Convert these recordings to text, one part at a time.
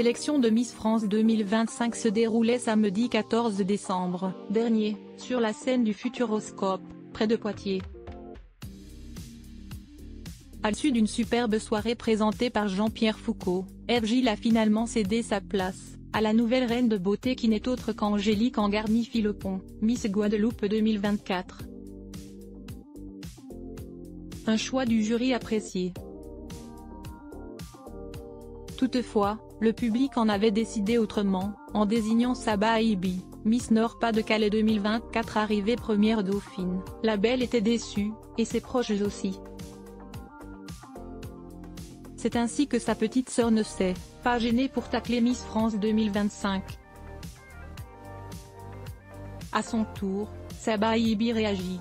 L'élection de Miss France 2025 se déroulait samedi 14 décembre dernier, sur la scène du Futuroscope, près de Poitiers. À l'issue d'une superbe soirée présentée par Jean-Pierre Foucault, Hergile a finalement cédé sa place à la nouvelle reine de beauté qui n'est autre qu'Angélique Angarny-Philopon, Miss Guadeloupe 2024. Un choix du jury apprécié. Toutefois, le public en avait décidé autrement, en désignant Saba Aibi, Miss Nord-Pas-de-Calais 2024 arrivée première dauphine. La belle était déçue, et ses proches aussi. C'est ainsi que sa petite sœur ne s'est pas gênée pour tacler Miss France 2025. À son tour, Saba Aibi réagit.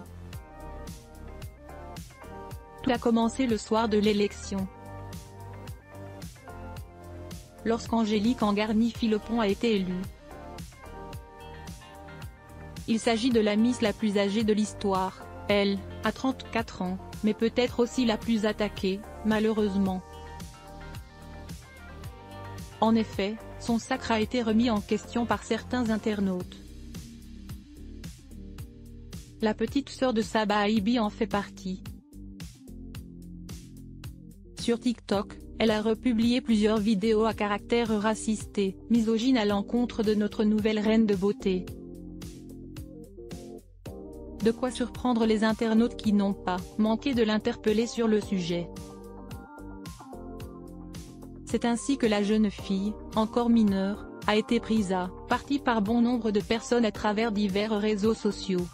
Tout a commencé le soir de l'élection. Lorsqu'Angélique Angarny-Philopon a été élue. Il s'agit de la Miss la plus âgée de l'histoire, elle, à 34 ans, mais peut-être aussi la plus attaquée, malheureusement. En effet, son sacre a été remis en question par certains internautes. La petite sœur de Saba Aibi en fait partie. Sur TikTok, elle a republié plusieurs vidéos à caractère raciste et misogyne à l'encontre de notre nouvelle reine de beauté. De quoi surprendre les internautes qui n'ont pas manqué de l'interpeller sur le sujet. C'est ainsi que la jeune fille, encore mineure, a été prise à partie par bon nombre de personnes à travers divers réseaux sociaux.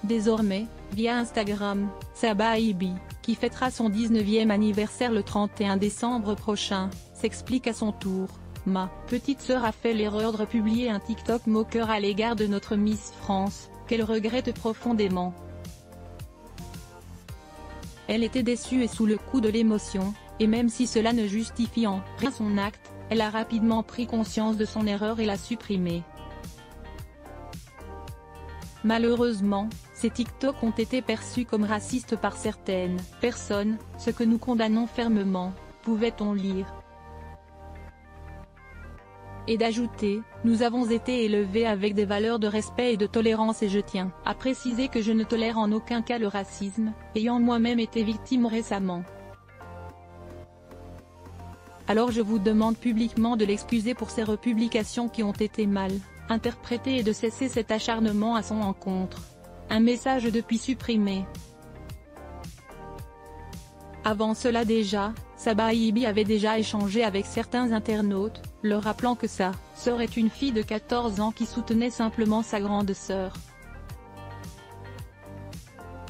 Désormais, via Instagram, Saba Aibi, qui fêtera son 19e anniversaire le 31 décembre prochain, s'explique à son tour. Ma petite sœur a fait l'erreur de republier un TikTok moqueur à l'égard de notre Miss France, qu'elle regrette profondément. Elle était déçue et sous le coup de l'émotion, et même si cela ne justifie en rien son acte, elle a rapidement pris conscience de son erreur et l'a supprimé. Malheureusement, ces TikTok ont été perçus comme racistes par certaines personnes, ce que nous condamnons fermement, pouvait-on lire. Et d'ajouter, nous avons été élevés avec des valeurs de respect et de tolérance et je tiens à préciser que je ne tolère en aucun cas le racisme, ayant moi-même été victime récemment. Alors je vous demande publiquement de l'excuser pour ces republications qui ont été mal interprétées et de cesser cet acharnement à son encontre. Un message depuis supprimé. Avant cela déjà, Saba Aibi avait déjà échangé avec certains internautes, leur rappelant que sa sœur est une fille de 14 ans qui soutenait simplement sa grande sœur.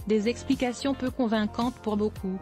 Des explications peu convaincantes pour beaucoup.